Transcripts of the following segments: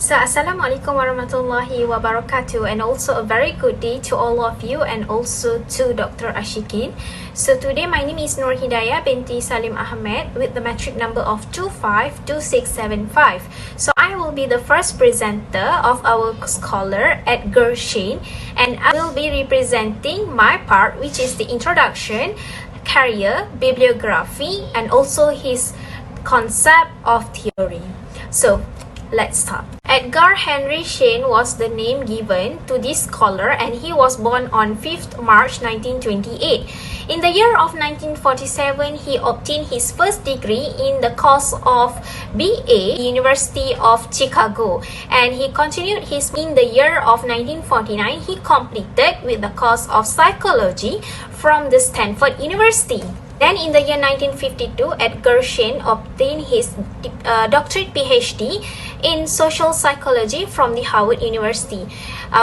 So, Assalamualaikum warahmatullahi wabarakatuh, and also a very good day to all of you and also to Dr. Ashikin. So today my name is Nur Hidayah binti Salim Ahmed with the metric number of 252675. So I will be the first presenter of our scholar Edgar Schein, and I will be representing my part, which is the introduction, career, bibliography, and also his concept of theory. So let's start. Edgar Henry Schein was the name given to this scholar, and he was born on 5th March 1928. In the year of 1947, he obtained his first degree in the course of BA, University of Chicago, and he continued his in the year of 1949. He completed with the course of psychology from the Stanford University. Then in the year 1952, Edgar Schein obtained his doctorate PhD in social psychology from the Harvard University.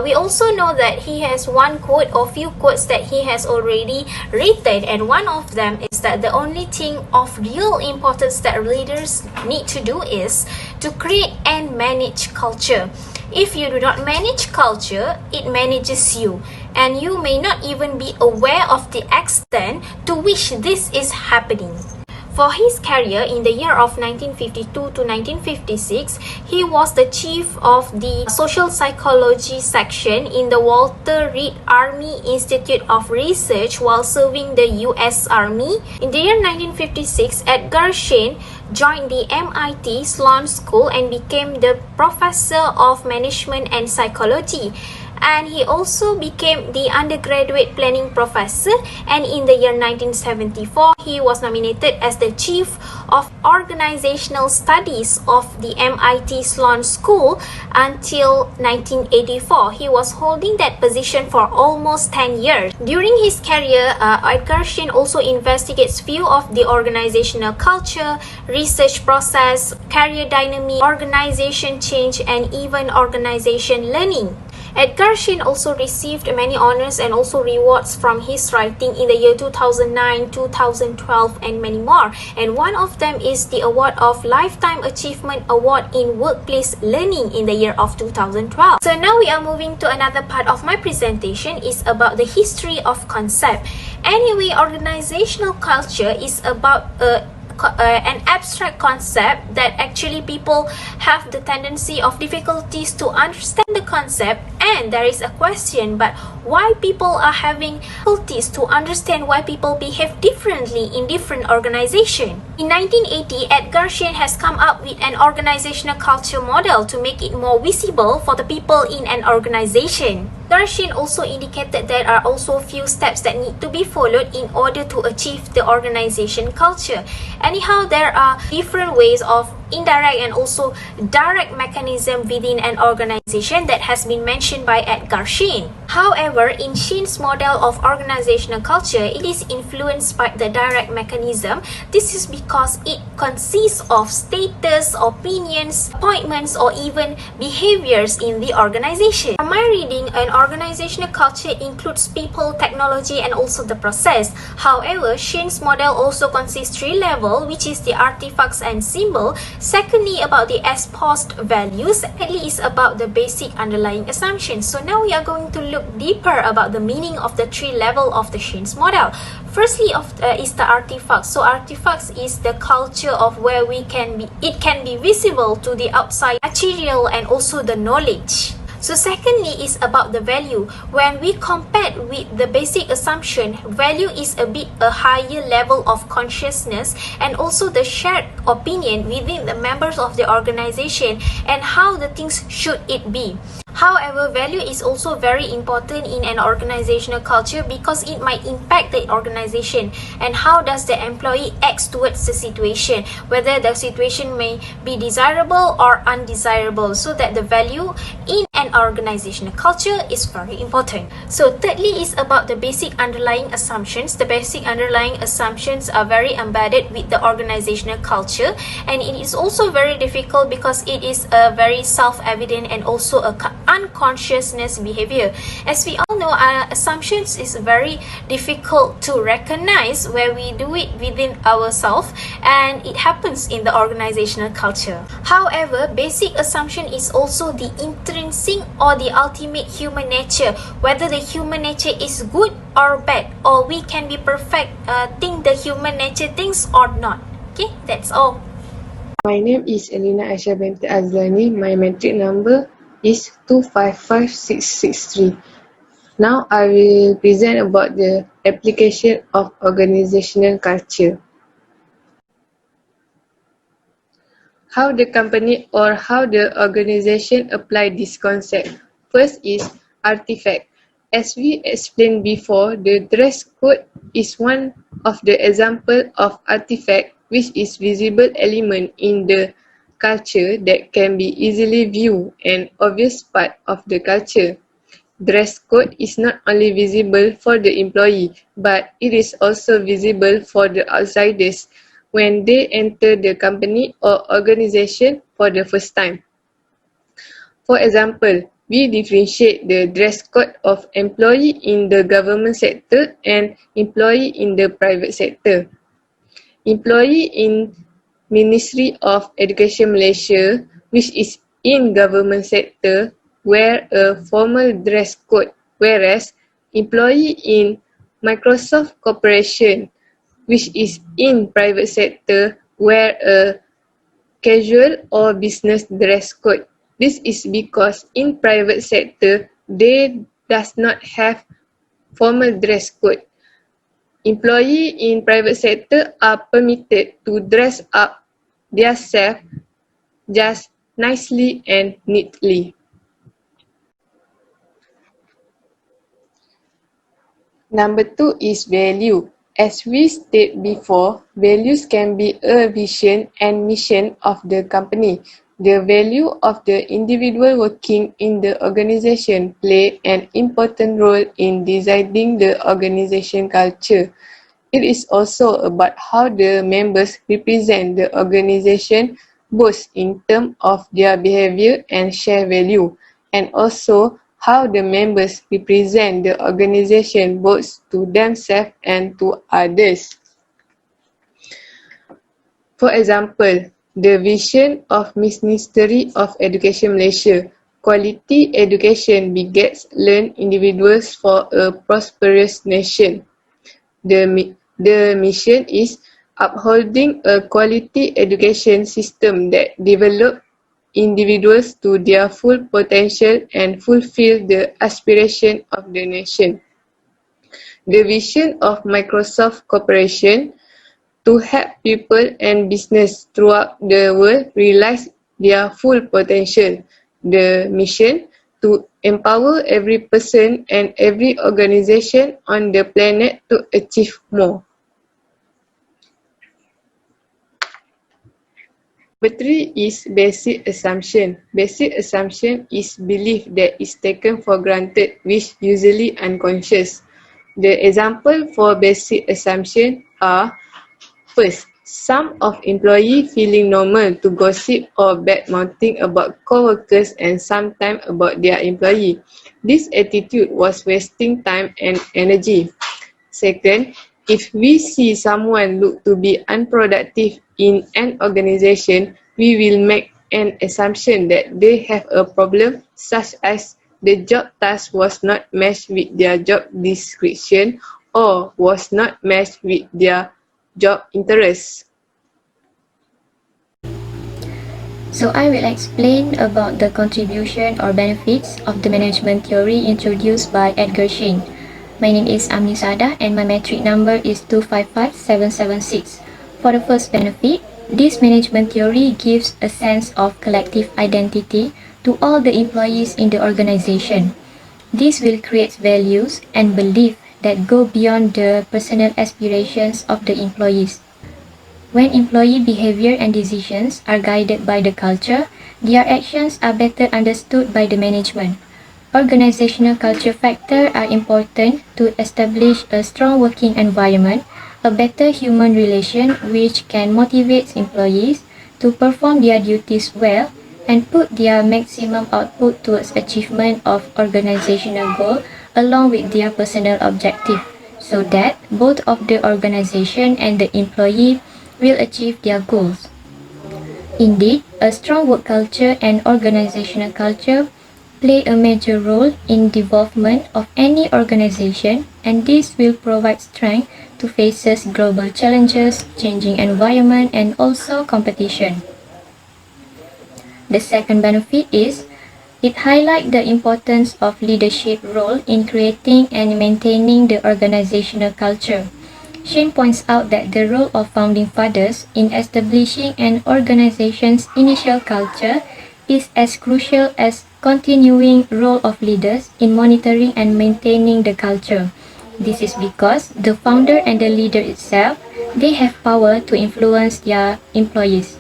We also know that he has one quote or few quotes that he has already written, and one of them is that the only thing of real importance that leaders need to do is to create and manage culture. If you do not manage culture, it manages you, and you may not even be aware of the extent to which this is happening. For his career in the year of 1952 to 1956, he was the chief of the social psychology section in the Walter Reed Army Institute of Research while serving the US Army. In the year 1956, Edgar Schein joined the MIT Sloan School and became the professor of management and psychology. And he also became the undergraduate planning professor, and in the year 1974 he was nominated as the chief of organizational studies of the MIT Sloan School until 1984. He was holding that position for almost 10 years. During his career, Edgar Schein also investigates few of the organizational culture, research process, career dynamic, organization change, and even organization learning. Edgar Schein also received many honors and also rewards from his writing in the year 2009, 2012, and many more. And one of them is the award of Lifetime Achievement Award in Workplace Learning in the year of 2012. So now we are moving to another part of my presentation, is about the history of concept. Anyway, organizational culture is about an abstract concept that actually people have the tendency of difficulties to understand the concept, and there is a question, but why people are having difficulties to understand why people behave differently in different organizations. In 1980, Edgar Schein has come up with an organizational culture model to make it more visible for the people in an organization. Edgar Schein also indicated there are also few steps that need to be followed in order to achieve the organization culture. Anyhow, there are different ways of indirect and also direct mechanism within an organization that has been mentioned by Edgar Schein. However, in Schein's model of organizational culture, it is influenced by the direct mechanism. This is because it consists of status, opinions, appointments, or even behaviors in the organization. From my reading, an organizational culture includes people, technology, and also the process. However, Schein's model also consists three levels, which is the artifacts and symbol. Secondly, about the ex post values. Thirdly is about the basic underlying assumptions. So now we are going to look deeper about the meaning of the three levels of the Schein's model. Firstly, is the artifacts. So artifacts is the culture of where it can be visible to the outside material and also the knowledge. So secondly is about the value. When we compare with the basic assumption, value is a bit a higher level of consciousness and also the shared opinion within the members of the organization and how the things should it be. However, value is also very important in an organizational culture because it might impact the organization and how does the employee act towards the situation, whether the situation may be desirable or undesirable, so that the value in and organizational culture is very important. So thirdly is about the basic underlying assumptions. The basic underlying assumptions are very embedded with the organizational culture, and it is also very difficult because it is a very self-evident and also a unconsciousness behavior. As we all know, assumptions is very difficult to recognize where we do it within ourselves, and it happens in the organizational culture. However, basic assumption is also the intrinsic or the ultimate human nature, whether the human nature is good or bad, or we can be perfect, think the human nature thinks or not. Okay, that's all. My name is Elina Aisha binti Azlani. My metric number is 255663. Now I will present about the application of organizational culture. How the company or how the organization apply this concept. First is artifact. As we explained before, the dress code is one of the example of artifact, which is visible element in the culture that can be easily viewed and obvious part of the culture. Dress code is not only visible for the employee, but it is also visible for the outsiders when they enter the company or organization for the first time. For example, we differentiate the dress code of employee in the government sector and employee in the private sector. Employee in Ministry of Education Malaysia, which is in government sector, wear a formal dress code, whereas employee in Microsoft Corporation, which is in private sector, wear a casual or business dress code. This is because in private sector, they does not have formal dress code. Employees in private sector are permitted to dress up themselves just nicely and neatly. Number 2 is value. As we stated before, values can be a vision and mission of the company. The value of the individual working in the organization play an important role in deciding the organization culture. It is also about how the members represent the organization both in terms of their behavior and shared value, and also how the members represent the organization both to themselves and to others. For example, the vision of Ministry of Education Malaysia, quality education begets learned individuals for a prosperous nation. The mission is upholding a quality education system that develops individuals to their full potential and fulfill the aspiration of the nation. The vision of Microsoft Corporation to help people and business throughout the world realize their full potential. The mission to empower every person and every organization on the planet to achieve more. Number 3 is basic assumption. Basic assumption is belief that is taken for granted, which usually unconscious. The example for basic assumption are: first, some of employees feeling normal to gossip or bad-mouthing about co-workers and sometimes about their employee. This attitude was wasting time and energy. Second, if we see someone look to be unproductive in an organization, we will make an assumption that they have a problem, such as the job task was not matched with their job description or was not matched with their job interests. So I will explain about the contribution or benefits of the management theory introduced by Edgar Schein. My name is Amni Sada and my metric number is 255776. For the first benefit, this management theory gives a sense of collective identity to all the employees in the organization. This will create values and belief that go beyond the personal aspirations of the employees. When employee behavior and decisions are guided by the culture, Their actions are better understood by the management. Organizational culture factors are important to establish a strong working environment, a better human relation which can motivate employees to perform their duties well and put their maximum output towards achievement of organizational goal along with their personal objective so that both of the organization and the employee will achieve their goals. Indeed, a strong work culture and organizational culture play a major role in development of any organization, and this will provide strength to faces global challenges, changing environment, and also competition. The second benefit is it highlights the importance of leadership role in creating and maintaining the organizational culture. Schein points out that the role of founding fathers in establishing an organization's initial culture is as crucial as continuing role of leaders in monitoring and maintaining the culture. This is because the founder and the leader itself, they have power to influence their employees.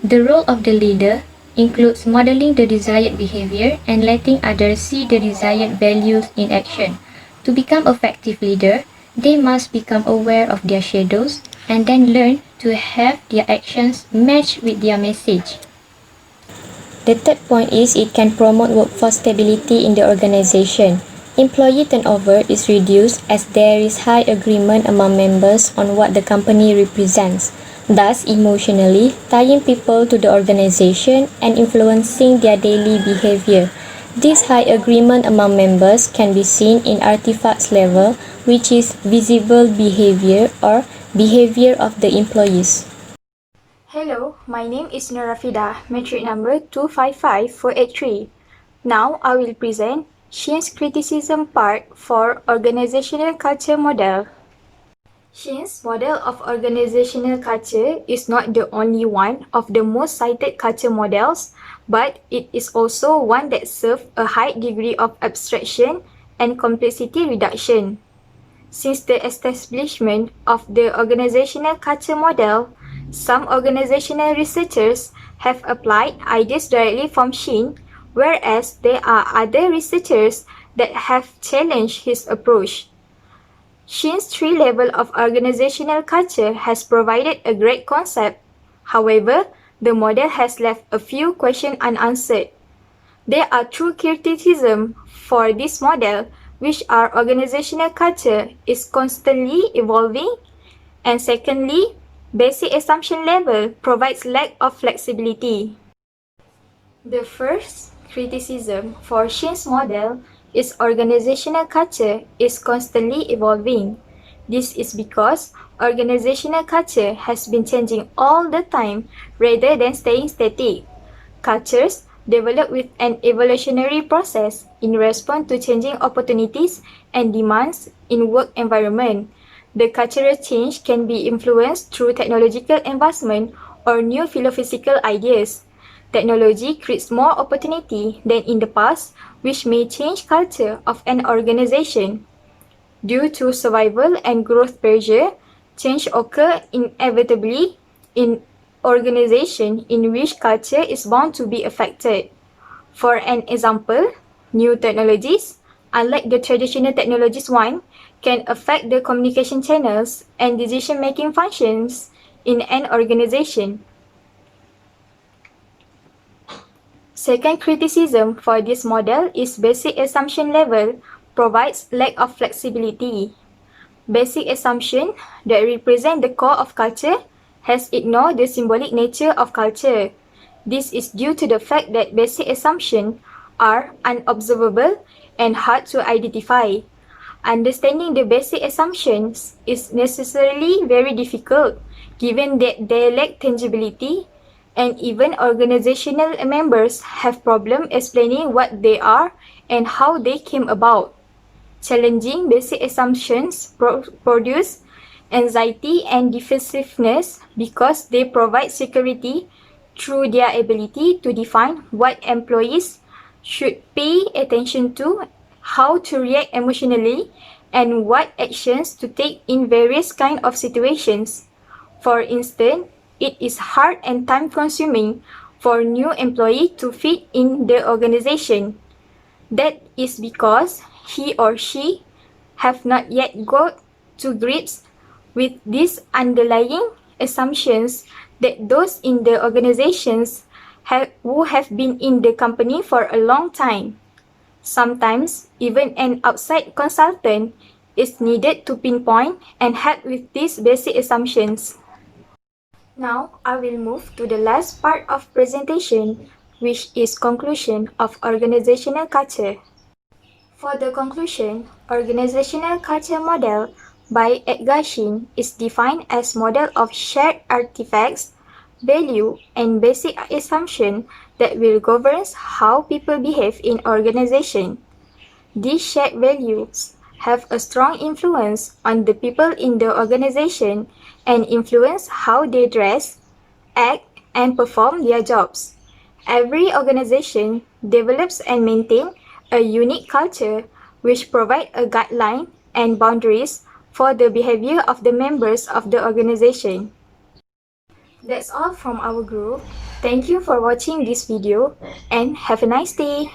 The role of the leader includes modeling the desired behavior and letting others see the desired values in action. To become effective leader, they must become aware of their shadows and then learn to have their actions match with their message. The third point is it can promote workforce stability in the organization. Employee turnover is reduced as there is high agreement among members on what the company represents, thus emotionally tying people to the organization and influencing their daily behavior. This high agreement among members can be seen in artifacts level, which is visible behavior or behavior of the employees. Hello, my name is Norafida, metric number 255483. Now I will present Schein's criticism part for organizational culture model. Schein's model of organizational culture is not the only one of the most cited culture models, but it is also one that serves a high degree of abstraction and complexity reduction. Since the establishment of the organizational culture model, some organizational researchers have applied ideas directly from Schein, whereas there are other researchers that have challenged his approach. Schein's three levels of organizational culture has provided a great concept. However, the model has left a few questions unanswered. There are two criticisms for this model, which are organizational culture is constantly evolving, and secondly, basic assumption level provides lack of flexibility. The first criticism for Schein's model is organizational culture is constantly evolving. This is because organizational culture has been changing all the time rather than staying static. Cultures develop with an evolutionary process in response to changing opportunities and demands in work environment. The cultural change can be influenced through technological advancement or new philosophical ideas. Technology creates more opportunity than in the past, which may change culture of an organization. Due to survival and growth pressure, change occur inevitably in organization in which culture is bound to be affected. For an example, new technologies, unlike the traditional technologies one, can affect the communication channels and decision-making functions in an organization. Second criticism for this model is basic assumption level provides lack of flexibility. Basic assumption that represent the core of culture has ignored the symbolic nature of culture. This is due to the fact that basic assumptions are unobservable and hard to identify. Understanding the basic assumptions is necessarily very difficult given that they lack tangibility and even organizational members have problems explaining what they are and how they came about. Challenging basic assumptions produce anxiety and defensiveness because they provide security through their ability to define what employees should pay attention to, how to react emotionally, and what actions to take in various kinds of situations. For instance, it is hard and time-consuming for new employee to fit in the organization. That is because he or she have not yet got to grips with these underlying assumptions that those in the organizations who have been in the company for a long time. Sometimes, even an outside consultant is needed to pinpoint and help with these basic assumptions. Now, I will move to the last part of presentation, which is conclusion of organizational culture. For the conclusion, organizational culture model by Edgar Schein is defined as model of shared artifacts, value, and basic assumption that will govern how people behave in organization. These shared values have a strong influence on the people in the organization and influence how they dress, act, and perform their jobs. Every organization develops and maintains a unique culture which provide a guideline and boundaries for the behavior of the members of the organization. That's all from our group. Thank you for watching this video and have a nice day.